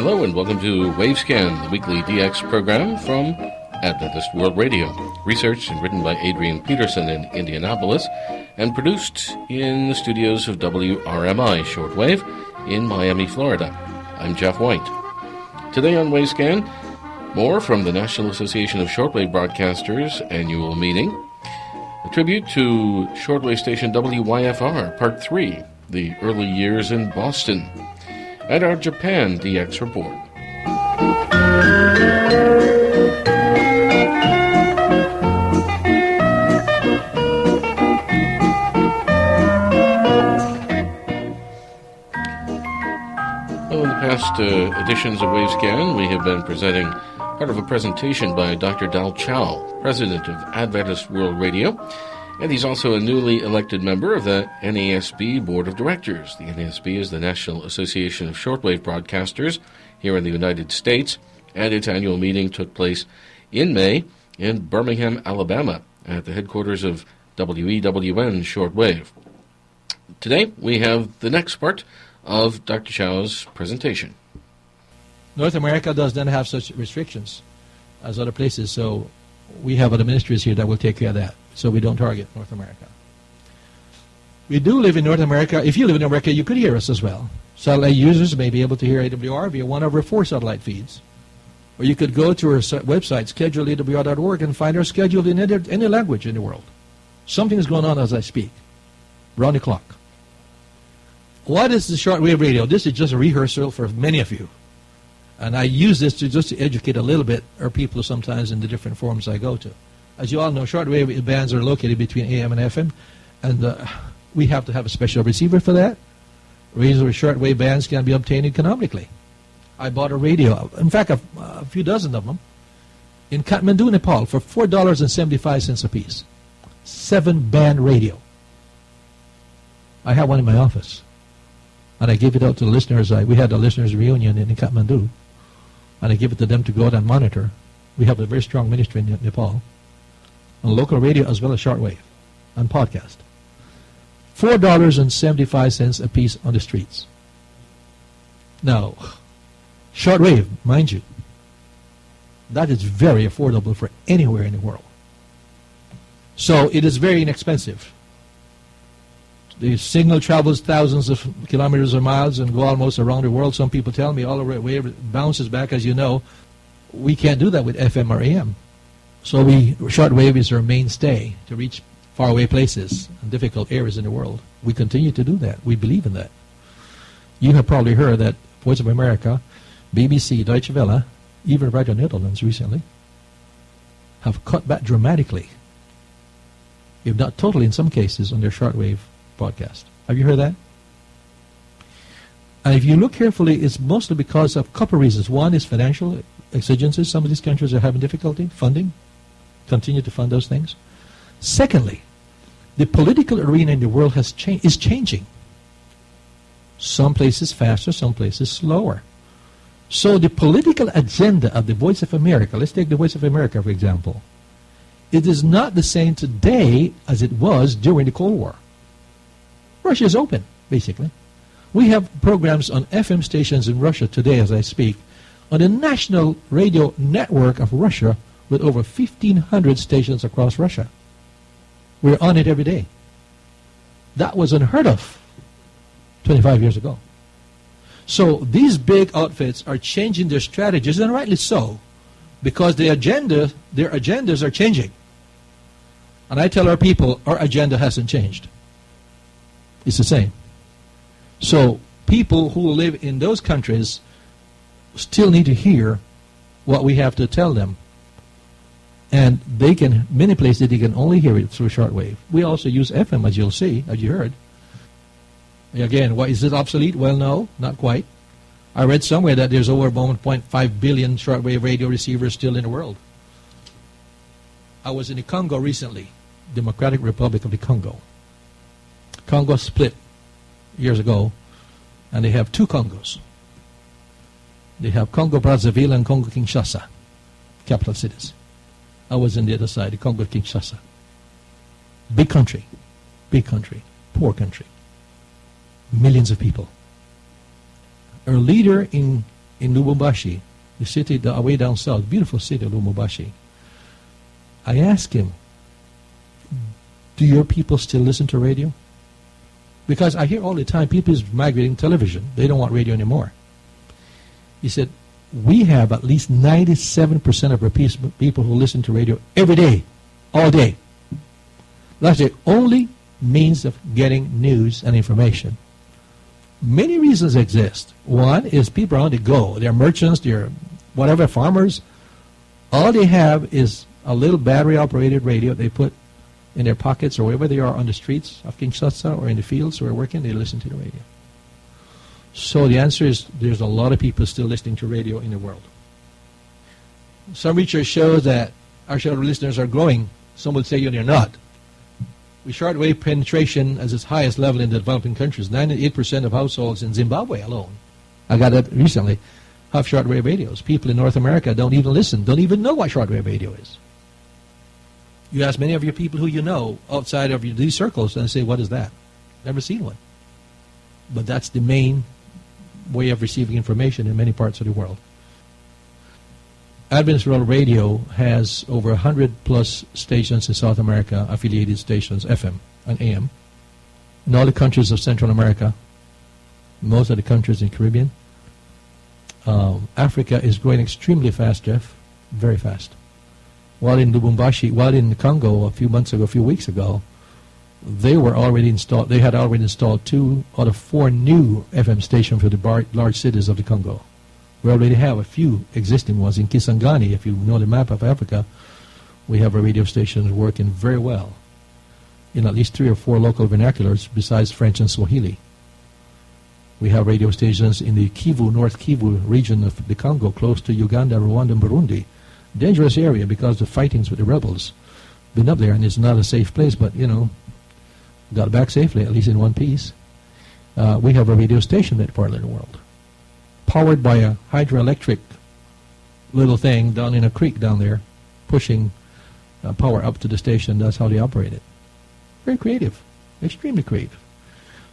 Hello and welcome to Wavescan, the weekly DX program from Adventist World Radio. Researched and written by Adrian Peterson in Indianapolis and produced in the studios of WRMI Shortwave in Miami, Florida. I'm Jeff White. Today on Wavescan, more from the National Association of Shortwave Broadcasters annual meeting, a tribute to shortwave station WYFR, Part 3, the early years in Boston, and our Japan DX report. In the past editions of Wavescan, we have been presenting part of a presentation by Dr. Dal Chow, president of Adventist World Radio, and he's also a newly elected member of the NASB Board of Directors. The NASB is the National Association of Shortwave Broadcasters here in the United States, and its annual meeting took place in May in Birmingham, Alabama, at the headquarters of WEWN Shortwave. Today, we have the next part of Dr. Chow's presentation. North America does not have such restrictions as other places, so we have other ministries here that will take care of that, so we don't target North America. We do live in North America. If you live in America, you could hear us as well. Satellite users may be able to hear AWR via one of our 4 satellite feeds. Or you could go to our website, scheduleawr.org, and find our schedule in any language in the world. Something is going on as I speak, round the clock. What is the shortwave radio? This is just a rehearsal for many of you. And I use this to educate a little bit our people sometimes in the different forums I go to. As you all know, shortwave bands are located between AM and FM, and we have to have a special receiver for that. Radios with shortwave bands can be obtained economically. I bought a radio, in fact, a few dozen of them, in Kathmandu, Nepal, for $4.75 a piece. 7-band radio. I have one in my office. And I gave it out to the listeners. We had a listeners' reunion in Kathmandu. And I gave it to them to go out and monitor. We have a very strong ministry in Nepal. On local radio as well as shortwave. And podcast. $4.75 a piece on the streets. Now, shortwave, mind you, that is very affordable for anywhere in the world. So it is very inexpensive. The signal travels thousands of kilometers or miles and go almost around the world. Some people tell me all the way it bounces back, as you know. We can't do that with FM or AM. So shortwave is our mainstay to reach faraway places and difficult areas in the world. We continue to do that. We believe in that. You have probably heard that Voice of America, BBC, Deutsche Welle, even Radio Netherlands recently, have cut back dramatically, if not totally in some cases, on their shortwave broadcast. Have you heard that? And if you look carefully, it's mostly because of a couple of reasons. One is financial exigencies. Some of these countries are having difficulty funding, continue to fund those things. Secondly, the political arena in the world is changing. Some places faster, some places slower. So the political agenda of the Voice of America, let's take the Voice of America for example, it is not the same today as it was during the Cold War. Russia is open, basically. We have programs on FM stations in Russia today as I speak, on the national radio network of Russia with over 1,500 stations across Russia. We're on it every day. That was unheard of 25 years ago. So these big outfits are changing their strategies, and rightly so, because their agendas are changing. And I tell our people, our agenda hasn't changed. It's the same. So people who live in those countries still need to hear what we have to tell them. And many places they can only hear it through shortwave. We also use FM, as you'll see, as you heard. Again, is it obsolete? Well, no, not quite. I read somewhere that there's over 1.5 billion shortwave radio receivers still in the world. I was in the Congo recently, Democratic Republic of the Congo. Congo split years ago, and they have 2 Congos. They have Congo Brazzaville and Congo Kinshasa, capital cities. I was on the other side, the Congo Kinshasa. Big country, poor country. Millions of people. Our leader in in Lubumbashi, the city way down south, beautiful city of Lubumbashi. I asked him, do your people still listen to radio? Because I hear all the time people is migrating television. They don't want radio anymore. He said, we have at least 97% of our people who listen to radio every day, all day. That's the only means of getting news and information. Many reasons exist. One is people are on the go. They're merchants, they're whatever, farmers. All they have is a little battery-operated radio they put in their pockets or wherever they are on the streets of Kinshasa or in the fields where they're working, they listen to the radio. So the answer is there's a lot of people still listening to radio in the world. Some research shows that our shortwave listeners are growing. Some would say they're not. With shortwave penetration as its highest level in the developing countries, 98% of households in Zimbabwe alone, I got that recently, have shortwave radios. People in North America don't even listen, don't even know what shortwave radio is. You ask many of your people who you know outside of these circles and say, what is that? Never seen one. But that's the main way of receiving information in many parts of the world. Adventist World Radio has over 100 plus stations in South America, affiliated stations, FM and AM. In all the countries of Central America, most of the countries in the Caribbean. Africa is growing extremely fast, Jeff, very fast. While in Lubumbashi, while in the Congo a few weeks ago, they had already installed 2 out of 4 new FM stations for the large cities of the Congo. We already have a few existing ones. In Kisangani, if you know the map of Africa, we have a radio station working very well in at least 3 or 4 local vernaculars besides French and Swahili. We have radio stations in the Kivu, North Kivu region of the Congo, close to Uganda, Rwanda, and Burundi. Dangerous area because of fightings with the rebels. Been up there, and it's not a safe place, but, got back safely, at least in one piece. We have a radio station in that part of the world, powered by a hydroelectric little thing down in a creek down there, pushing power up to the station. That's how they operate it. Very creative, extremely creative.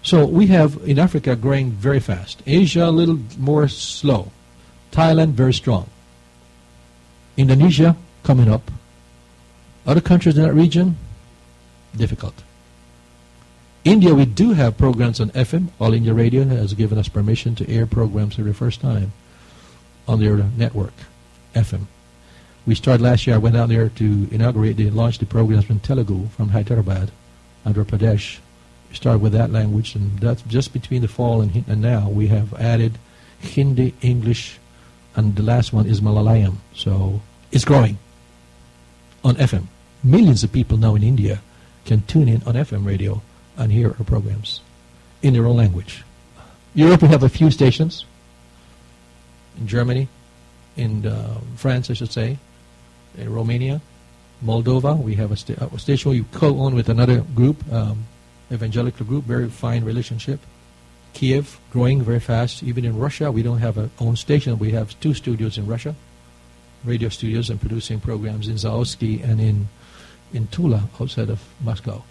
So we have in Africa growing very fast. Asia a little more slow. Thailand very strong. Indonesia coming up. Other countries in that region, difficult. India, we do have programs on FM. All India Radio has given us permission to air programs for the first time on their network, FM. We started last year. I went out there to launch the programs from Telugu, from Hyderabad, Andhra Pradesh. We started with that language, and that's just between the fall and now. We have added Hindi, English, and the last one is Malayalam. So it's growing on FM. Millions of people now in India can tune in on FM radio and hear our programs in their own language. Europe, we have a few stations. In Germany, in France, I should say, in Romania, Moldova, we have a station we co-own with another group, evangelical group, very fine relationship. Kiev, growing very fast. Even in Russia, we don't have our own station. We have 2 studios in Russia, radio studios, and producing programs in Zaoski and in Tula, outside of Moscow.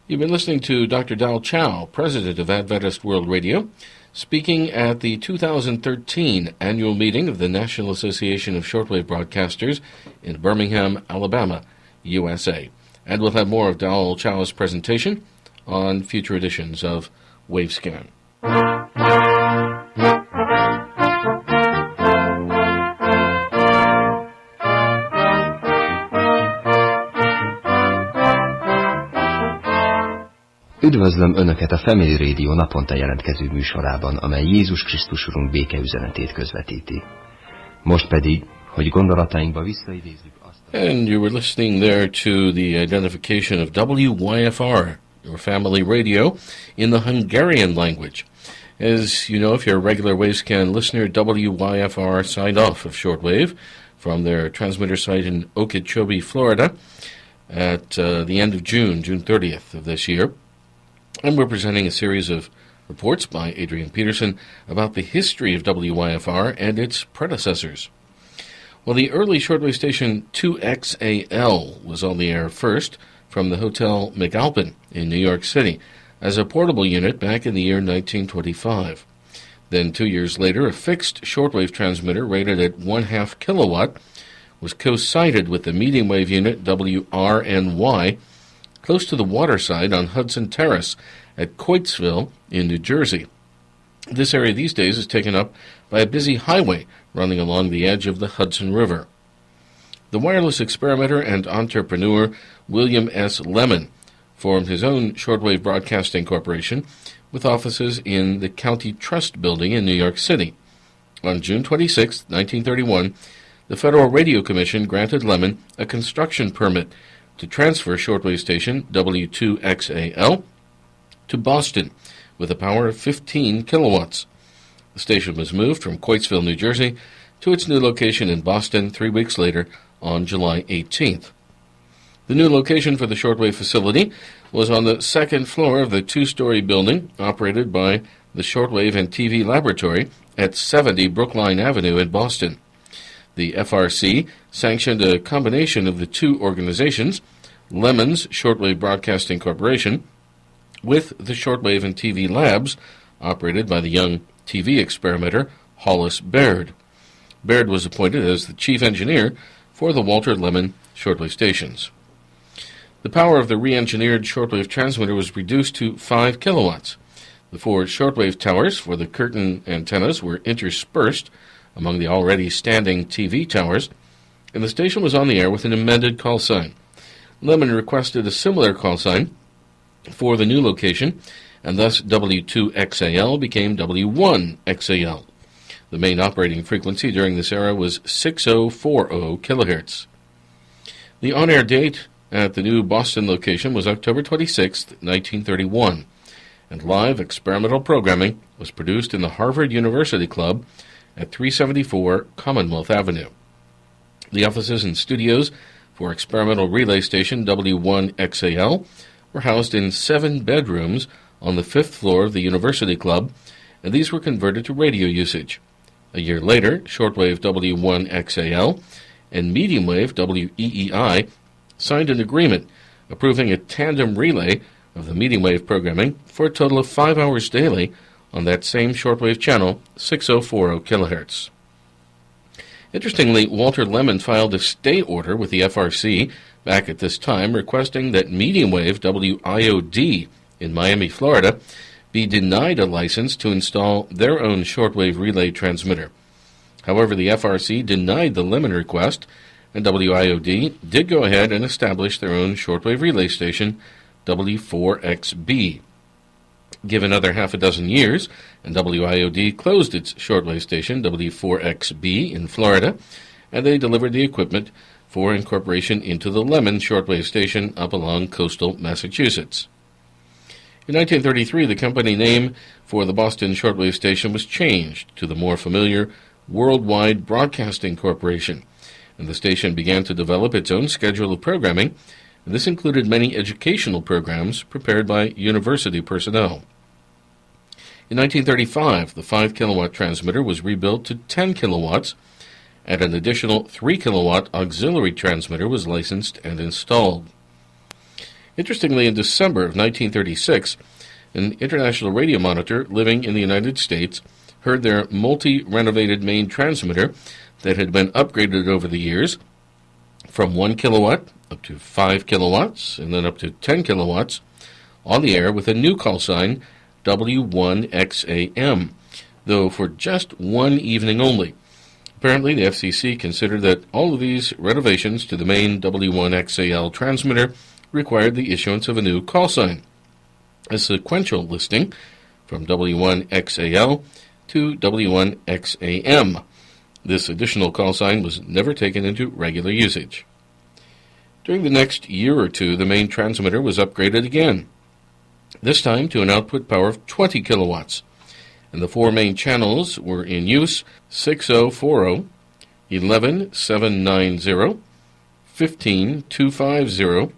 You've been listening to Dr. Dal Chow, president of Adventist World Radio, speaking at the 2013 annual meeting of the National Association of Shortwave Broadcasters in Birmingham, Alabama, USA. And we'll have more of Dal Chow's presentation on future editions of Wavescan. Üdvözlöm Önöket a Family Radio naponta jelentkező műsorában, amely Jézus Krisztus Urunk békeüzenetét közvetíti. Most pedig, hogy gondolatainkba visszaidézzük azt. And you were listening there to the identification of WYFR, your family radio, in the Hungarian language. As you know, if you're a regular Wavescan listener, WYFR signed off of shortwave from their transmitter site in Okeechobee, Florida, at the end of June 30th of this year. And we're presenting a series of reports by Adrian Peterson about the history of WYFR and its predecessors. Well, the early shortwave station 2XAL was on the air first from the Hotel McAlpin in New York City as a portable unit back in the year 1925. Then 2 years later, a fixed shortwave transmitter rated at 1/2 kilowatt was co-sited with the medium wave unit WRNY close to the waterside on Hudson Terrace at Coatesville in New Jersey. This area these days is taken up by a busy highway running along the edge of the Hudson River. The wireless experimenter and entrepreneur William S. Lemon formed his own shortwave broadcasting corporation with offices in the County Trust Building in New York City. On June 26, 1931, the Federal Radio Commission granted Lemon a construction permit to transfer shortwave station W2XAL to Boston with a power of 15 kilowatts. The station was moved from Coatesville, New Jersey, to its new location in Boston 3 weeks later on July 18th. The new location for the shortwave facility was on the second floor of the two-story building operated by the Shortwave and TV Laboratory at 70 Brookline Avenue in Boston. The FRC sanctioned a combination of the two organizations, Lemon's Shortwave Broadcasting Corporation, with the Shortwave and TV Labs, operated by the young TV experimenter Hollis Baird. Baird was appointed as the chief engineer for the Walter Lemon shortwave stations. The power of the re-engineered shortwave transmitter was reduced to 5 kilowatts. The 4 shortwave towers for the curtain antennas were interspersed among the already standing TV towers, and the station was on the air with an amended call sign. Lemon requested a similar call sign for the new location, and thus W2XAL became W1XAL. The main operating frequency during this era was 6040 kilohertz. The on-air date at the new Boston location was October 26, 1931, and live experimental programming was produced in the Harvard University Club at 374 Commonwealth Avenue. The offices and studios for experimental relay station W1XAL were housed in 7 bedrooms on the 5th floor of the University Club, and these were converted to radio usage. A year later, shortwave W1XAL and medium wave WEEI signed an agreement approving a tandem relay of the medium wave programming for a total of 5 hours daily on that same shortwave channel, 6040 kilohertz. Interestingly, Walter Lemon filed a stay order with the FRC back at this time requesting that medium wave WIOD in Miami, Florida, be denied a license to install their own shortwave relay transmitter. However, the FRC denied the Lemon request, and WIOD did go ahead and establish their own shortwave relay station, W4XB. Give another half a dozen years, and WIOD closed its shortwave station, W4XB, in Florida, and they delivered the equipment for incorporation into the Lemon shortwave station up along coastal Massachusetts. In 1933, the company name for the Boston shortwave station was changed to the more familiar Worldwide Broadcasting Corporation, and the station began to develop its own schedule of programming, and this included many educational programs prepared by university personnel. In 1935, the 5-kilowatt transmitter was rebuilt to 10 kilowatts, and an additional 3-kilowatt auxiliary transmitter was licensed and installed. Interestingly, in December of 1936, an international radio monitor living in the United States heard their multi-renovated main transmitter that had been upgraded over the years from 1 kilowatt up to 5 kilowatts and then up to 10 kilowatts on the air with a new call sign, W1XAM, though for just one evening only. Apparently, the FCC considered that all of these renovations to the main W1XAL transmitter required the issuance of a new call sign, a sequential listing from W1XAL to W1XAM. This additional call sign was never taken into regular usage. During the next year or two, the main transmitter was upgraded again, this time to an output power of 20 kilowatts, and the 4 main channels were in use: 6040, 11790, 15250,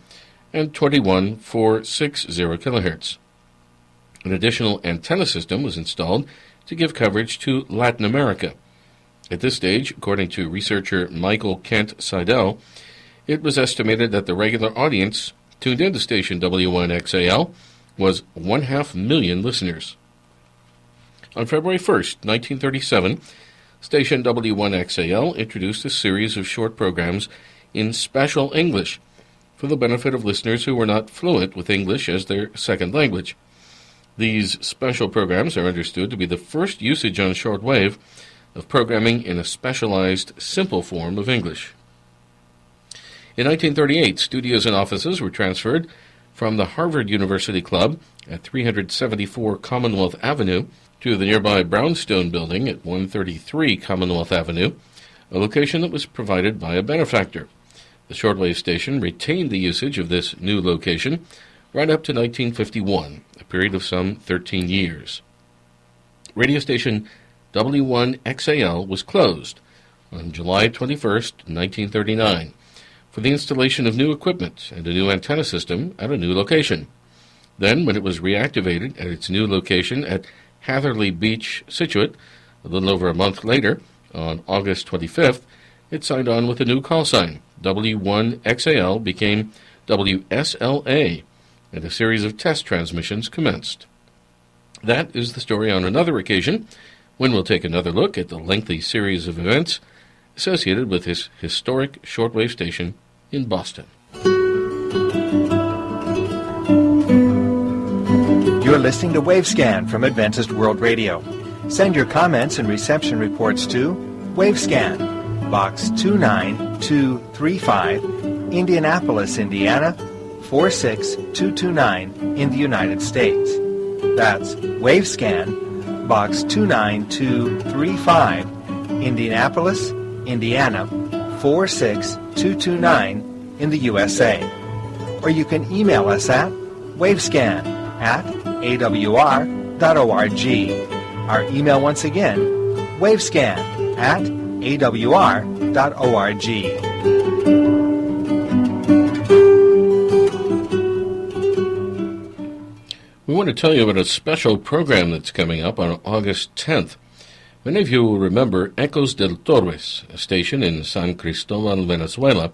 and 21460 kilohertz. An additional antenna system was installed to give coverage to Latin America. At this stage, according to researcher Michael Kent Seidel, it was estimated that the regular audience tuned into station W1XAL was 500,000 listeners. On February 1st, 1937, station W1XAL introduced a series of short programs in special English for the benefit of listeners who were not fluent with English as their second language. These special programs are understood to be the first usage on shortwave of programming in a specialized, simple form of English. In 1938, studios and offices were transferred from the Harvard University Club at 374 Commonwealth Avenue to the nearby Brownstone Building at 133 Commonwealth Avenue, a location that was provided by a benefactor. The shortwave station retained the usage of this new location right up to 1951, a period of some 13 years. Radio station W1XAL was closed on July 21st, 1939, for the installation of new equipment and a new antenna system at a new location. Then, when it was reactivated at its new location at Hatherley Beach, Scituate, a little over a month later, on August 25th, it signed on with a new call sign. W1XAL became WSLA, and a series of test transmissions commenced. That is the story on another occasion, when we'll take another look at the lengthy series of events associated with this historic shortwave station in Boston. You're listening to Wavescan from Adventist World Radio. Send your comments and reception reports to Wavescan, Box 29235, Indianapolis, Indiana, 46229 in the United States. That's Wavescan, Box 29235, Indianapolis, Indiana, 46229 in the USA. Or you can email us at wavescan@awr.org. Our email once again, wavescan@awr.org. We want to tell you about a special program that's coming up on August 10th. Many of you will remember Ecos del Torbes, a station in San Cristobal, Venezuela,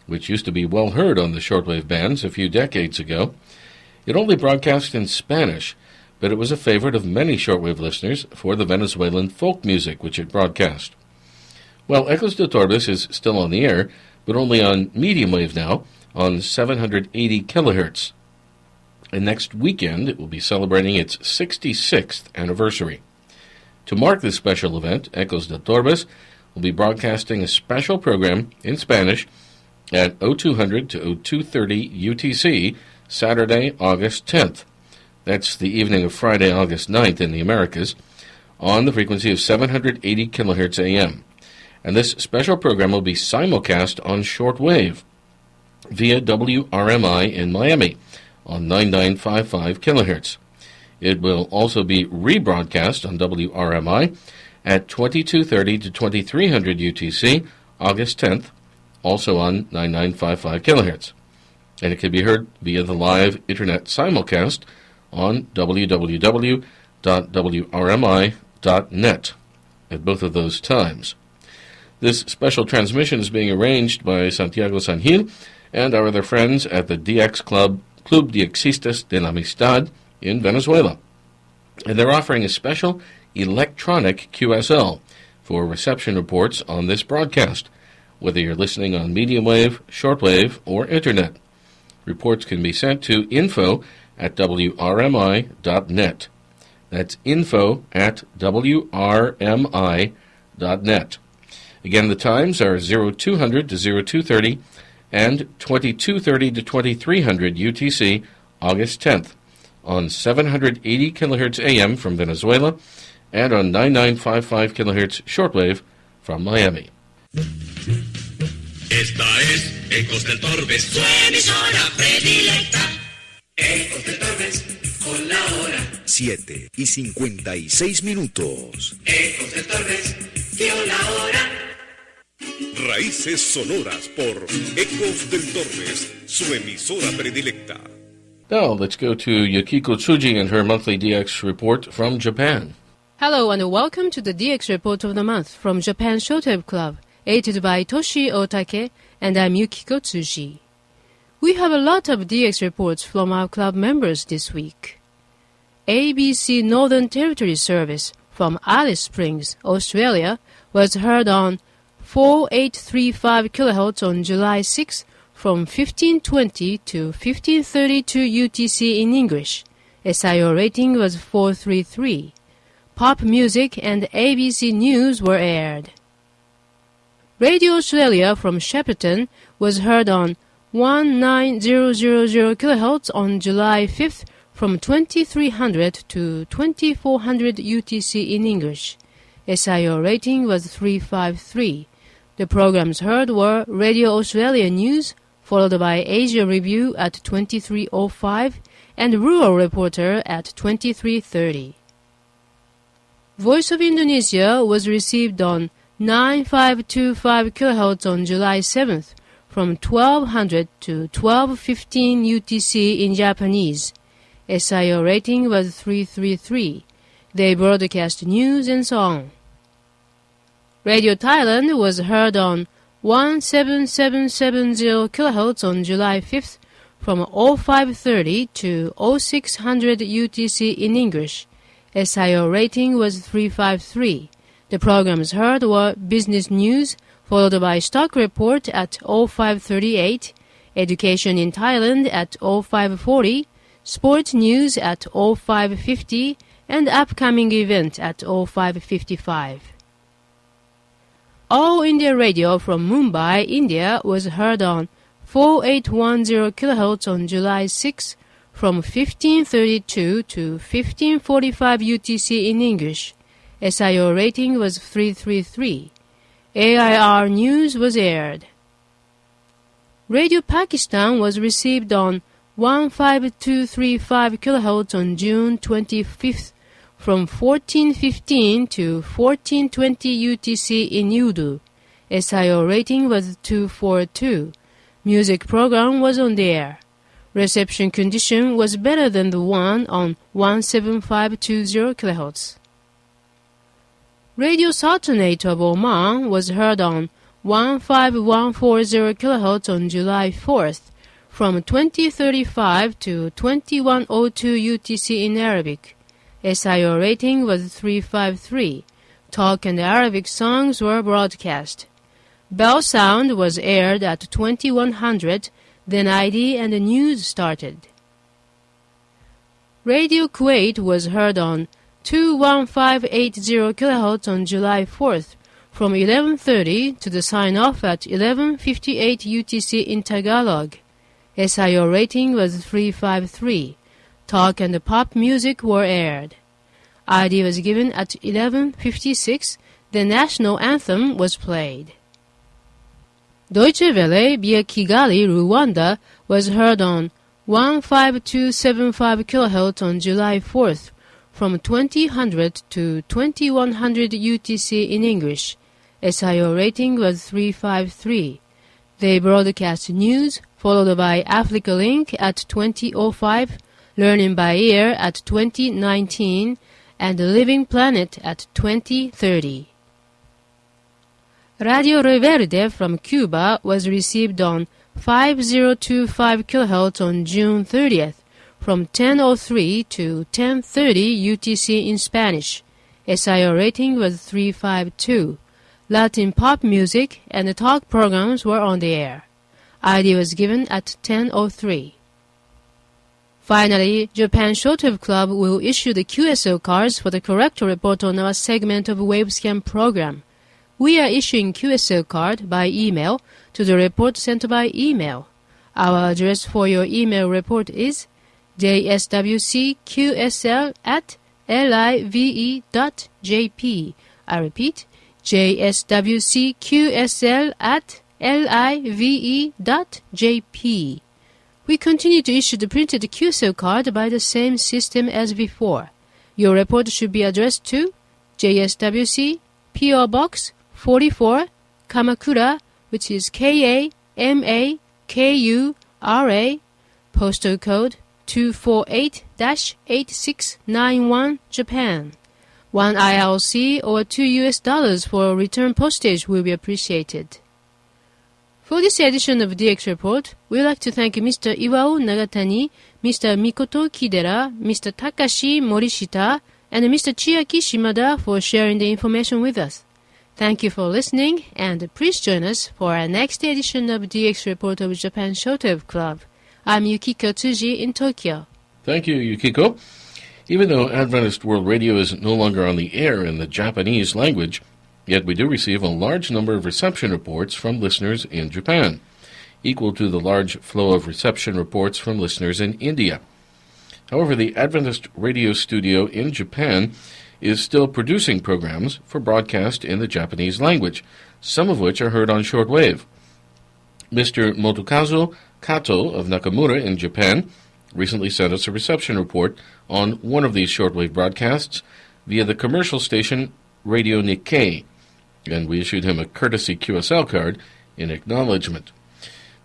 which used to be well heard on the shortwave bands a few decades ago. It only broadcast in Spanish, but it was a favorite of many shortwave listeners for the Venezuelan folk music which it broadcast. Well, Ecos del Torbes is still on the air, but only on medium wave now, on 780 kilohertz. And next weekend, it will be celebrating its 66th anniversary. To mark this special event, Ecos del Torbes will be broadcasting a special program in Spanish at 0200 to 0230 UTC, Saturday, August 10th. That's the evening of Friday, August 9th in the Americas, on the frequency of 780 kilohertz AM. And this special program will be simulcast on shortwave via WRMI in Miami on 9955 kilohertz. It will also be rebroadcast on WRMI at 2230 to 2300 UTC, August 10th, also on 9955 kilohertz. And it can be heard via the live internet simulcast on www.wrmi.net at both of those times. This special transmission is being arranged by Santiago Sangil and our other friends at the DX Club, Club Diexistas de la Amistad in Venezuela. And they're offering a special electronic QSL for reception reports on this broadcast, whether you're listening on medium wave, shortwave, or internet. Reports can be sent to info@wrmi.net. That's info@wrmi.net. Again, the times are 0200 to 0230 and 2230 to 2300 UTC, August 10th, on 780 kilohertz AM from Venezuela and on 9955 kilohertz shortwave from Miami. Esta es Ecos del Torbes, su emisora predilecta. Ecos del Torbes, con la hora 7:56. Ecos del Torbes, dio la hora. Raíces sonoras por Ecos del Torbes, su emisora predilecta. Now, let's go to Yukiko Tsuji and her monthly DX report from Japan. Hello and welcome to the DX Report of the Month from Japan Shortwave Club, edited by Toshi Otake, and I'm Yukiko Tsuji. We have a lot of DX reports from our club members this week. ABC Northern Territory Service from Alice Springs, Australia, was heard on 4835 kHz on July 6 from 1520 to 1532 UTC in English. SIO rating was 433. Pop music and ABC News were aired. Radio Australia from Shepparton was heard on 19000 kHz on July 5th from 2300 to 2400 UTC in English. SIO rating was 353. The programs heard were Radio Australia News, followed by Asia Review at 2305 and Rural Reporter at 2330. Voice of Indonesia was received on 9525 kHz on July 7th from 1200 to 1215 UTC in Japanese. SIO rating was 333. They broadcast news and song. Radio Thailand was heard on 17770 kHz on July 5th from 0530 to 0600 UTC in English. SIO rating was 353. The programs heard were Business News, followed by Stock Report at 0538, Education in Thailand at 0540, Sports News at 0550, and Upcoming Event at 0555. All India Radio from Mumbai, India was heard on 4810 kHz on July 6 from 1532 to 1545 UTC in English. SIO rating was 333. AIR News was aired. Radio Pakistan was received on 15235 kHz on June 25th from 1415 to 1420 UTC in Urdu. SIO rating was 242. Music program was on the air. Reception condition was better than the one on 17520 kHz. Radio Sultanate of Oman was heard on 15140 kHz on July 4th from 2035 to 2102 UTC in Arabic. SIO rating was 353. Talk and Arabic songs were broadcast. Bell Sound was aired at 2100, then ID and the news started. Radio Kuwait was heard on 21580 kHz on July 4th from 1130 to the sign-off at 1158 UTC in Tagalog. SIO rating was 353. Talk and pop music were aired. ID was given at 1156. The national anthem was played. Deutsche Welle via Kigali, Rwanda was heard on 15275 kHz on July 4th from 2000 to 2100 UTC in English. SIO rating was 353. They broadcast news, followed by Africa Link at 2005, Learning by Ear at 2019, and Living Planet at 2030. Radio Reverde from Cuba was received on 5025 kHz on June 30th from 1003 to 1030 UTC in Spanish. SIO rating was 352. Latin pop music and talk programs were on the air. ID was given at 1003. Finally, Japan Shortwave Club will issue the QSO cards for the correct report on our segment of Wavescan program. We are issuing QSO card by email to the report sent by email. Our address for your email report is jswcqsl@live.jp. I repeat, jswcqsl@live.jp. We continue to issue the printed QSO card by the same system as before. Your report should be addressed to JSWC PO Box 44, Kamakura, which is KAMAKURA, postal code 248-8691, Japan. $1 IRC or $2 for return postage will be appreciated. For this edition of DX Report, we'd like to thank Mr. Iwao Nagatani, Mr. Mikoto Kidera, Mr. Takashi Morishita, and Mr. Chiaki Shimada for sharing the information with us. Thank you for listening, and please join us for our next edition of DX Report of Japan Shortwave Club. I'm Yukiko Tsuji in Tokyo. Thank you, Yukiko. Even though Adventist World Radio is no longer on the air in the Japanese language, yet we do receive a large number of reception reports from listeners in Japan, equal to the large flow of reception reports from listeners in India. However, the Adventist Radio Studio in Japan is still producing programs for broadcast in the Japanese language, some of which are heard on shortwave. Mr. Motokazu Kato of Nakamura in Japan recently sent us a reception report on one of these shortwave broadcasts via the commercial station Radio Nikkei, and we issued him a courtesy QSL card in acknowledgement.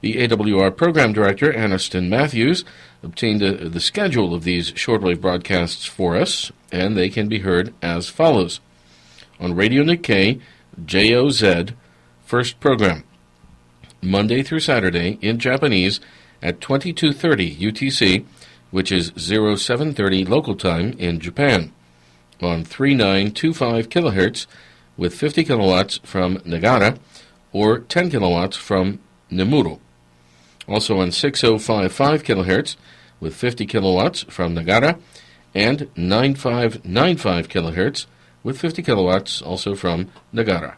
The AWR program director, Aniston Matthews, obtained the schedule of these shortwave broadcasts for us, and they can be heard as follows. On Radio Nikkei, JOZ, first program, Monday through Saturday in Japanese at 22:30 UTC, which is 0730 local time in Japan, on 3925 kHz with 50 kilowatts from Nagara or 10 kilowatts from Nemuro. Also on 6055 kHz with 50 kilowatts from Nagara and 9595 kHz with 50 kilowatts also from Nagara.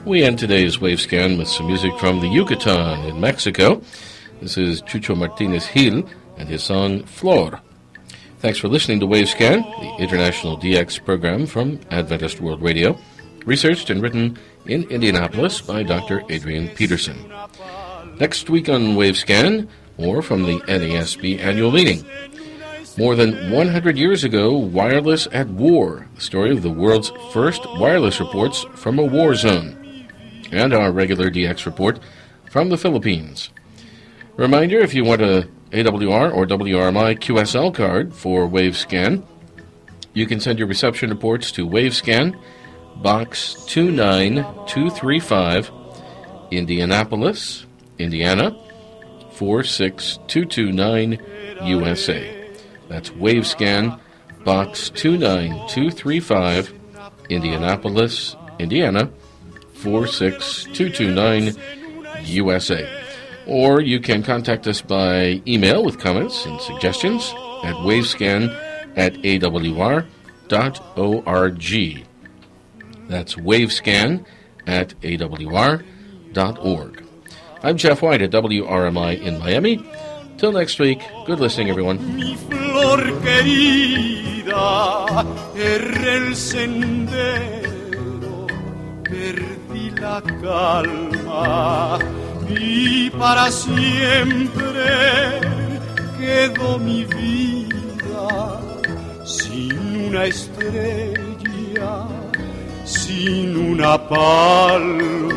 We end today's Wavescan with some music from the Yucatan in Mexico. This is Chucho Martinez Gil and his song Flor. Thanks for listening to Wavescan, the international DX program from Adventist World Radio, researched and written in Indianapolis by Dr. Adrian Peterson. Next week on Wavescan, more from the NASB annual meeting. More than 100 years ago, wireless at war, the story of the world's first wireless reports from a war zone, and our regular DX report from the Philippines. Reminder, if you want a AWR or WRMI QSL card for Wavescan, you can send your reception reports to Wavescan, Box 29235, Indianapolis, Indiana, 46229, USA. That's Wavescan, Box 29235, Indianapolis, Indiana, 46229, USA. Or you can contact us by email with comments and suggestions at wavescan@awr.org. That's wavescan@awr.org. I'm Jeff White at WRMI in Miami. Till next week, good listening, everyone. Mi flor querida, erré el sendero, perdí la calma y para siempre quedó mi vida sin una estrella, sin una palma.